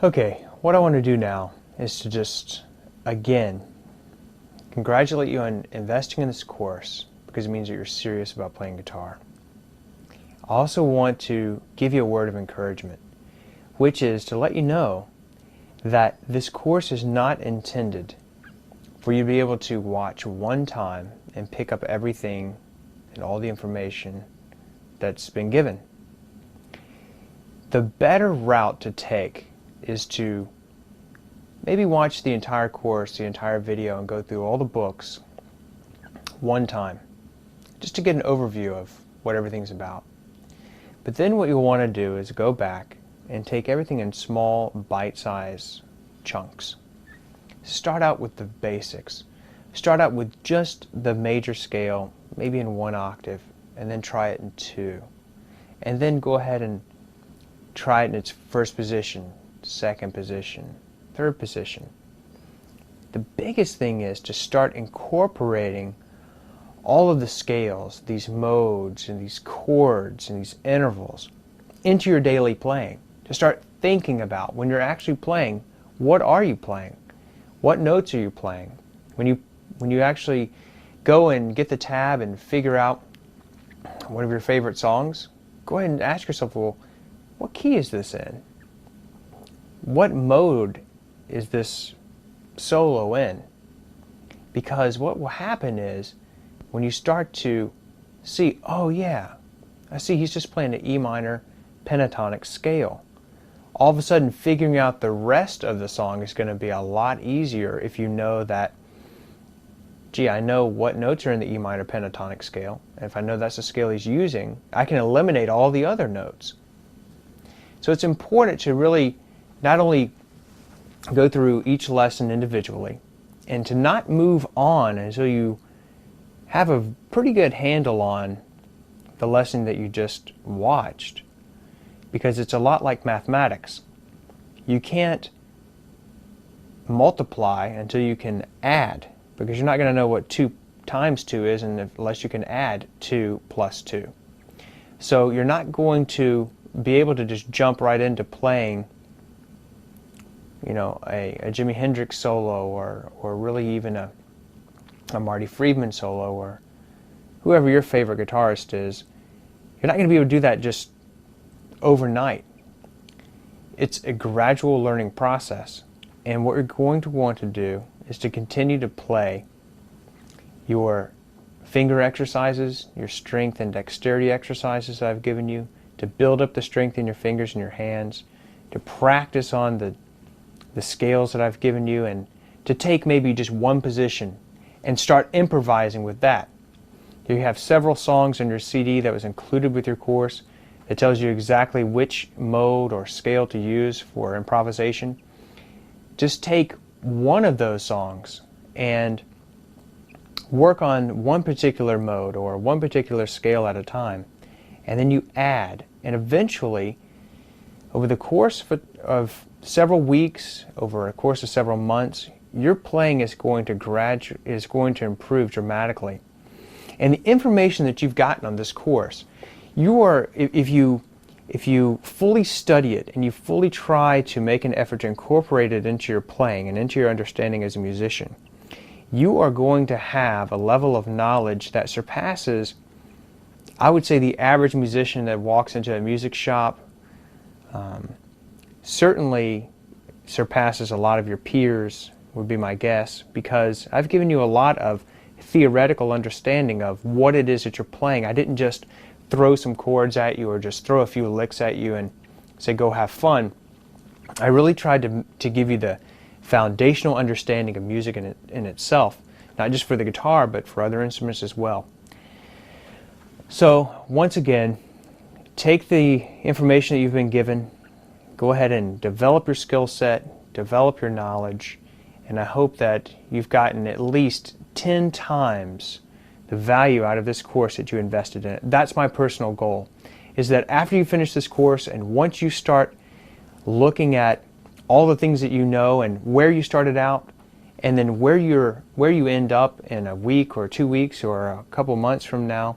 Okay, what I want to do now is to just, again, congratulate you on investing in this course because it means that you're serious about playing guitar. I also want to give you a word of encouragement, which is to let you know that this course is not intended for you to be able to watch one time and pick up everything and all the information that's been given. The better route to take is to maybe watch the entire course, the entire video, and go through all the books one time, just to get an overview of what everything's about. But then what you'll want to do is go back and take everything in small, bite-sized chunks. Start out with the basics. Start out with just the major scale, maybe in 1 octave, and then try it in 2. And then go ahead and try it in its first position, second position, third position. The biggest thing is to start incorporating all of the scales, these modes and these chords and these intervals into your daily playing. To start thinking about when you're actually playing, what are you playing? What notes are you playing? When you actually go and get the tab and figure out one of your favorite songs, go ahead and ask yourself, well, what key is this in? What mode is this solo in? Because what will happen is when you start to see, oh yeah, I see he's just playing an E minor pentatonic scale. All of a sudden figuring out the rest of the song is going to be a lot easier if you know that, gee, I know what notes are in the E minor pentatonic scale, and if I know that's the scale he's using, I can eliminate all the other notes. So it's important to really not only go through each lesson individually, and to not move on until you have a pretty good handle on the lesson that you just watched, because it's a lot like mathematics. You can't multiply until you can add, because you're not going to know what 2 times 2 is unless you can add 2 plus 2. So you're not going to be able to just jump right into playing, you know, a Jimi Hendrix solo or really even a Marty Friedman solo or whoever your favorite guitarist is. You're not going to be able to do that just overnight. It's a gradual learning process, and what you're going to want to do is to continue to play your finger exercises, your strength and dexterity exercises that I've given you, to build up the strength in your fingers and your hands, to practice on the scales that I've given you, and to take maybe just one position and start improvising with that. You have several songs on your CD that was included with your course that tells you exactly which mode or scale to use for improvisation. Just take one of those songs and work on one particular mode or one particular scale at a time, and then you add, and eventually over the course of several weeks, over a course of several months, your playing is going to improve dramatically. And the information that you've gotten on this course, if you fully study it and you fully try to make an effort to incorporate it into your playing and into your understanding as a musician, you are going to have a level of knowledge that surpasses, I would say, the average musician that walks into a music shop. Certainly surpasses a lot of your peers, would be my guess, because I've given you a lot of theoretical understanding of what it is that you're playing. I didn't just throw some chords at you or just throw a few licks at you and say go have fun. I really tried to give you the foundational understanding of music in itself, not just for the guitar but for other instruments as well. So once again, take the information that you've been given, go ahead and develop your skill set, develop your knowledge, and I hope that you've gotten at least 10 times the value out of this course that you invested in it. That's my personal goal, is that after you finish this course and once you start looking at all the things that you know and where you started out and then where you end up in a week or 2 weeks or a couple months from now,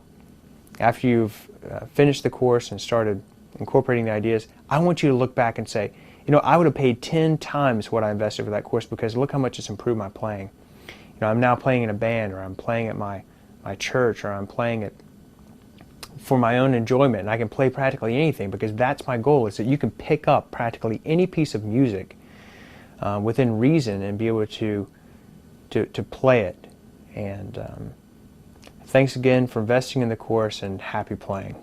after you've finished the course and started incorporating the ideas, I want you to look back and say, I would have paid 10 times what I invested for that course, because look how much it's improved my playing. I'm now playing in a band, or I'm playing at my church, or I'm playing it for my own enjoyment, and I can play practically anything, because that's my goal, is that you can pick up practically any piece of music within reason and be able to play it. And thanks again for investing in the course, and happy playing.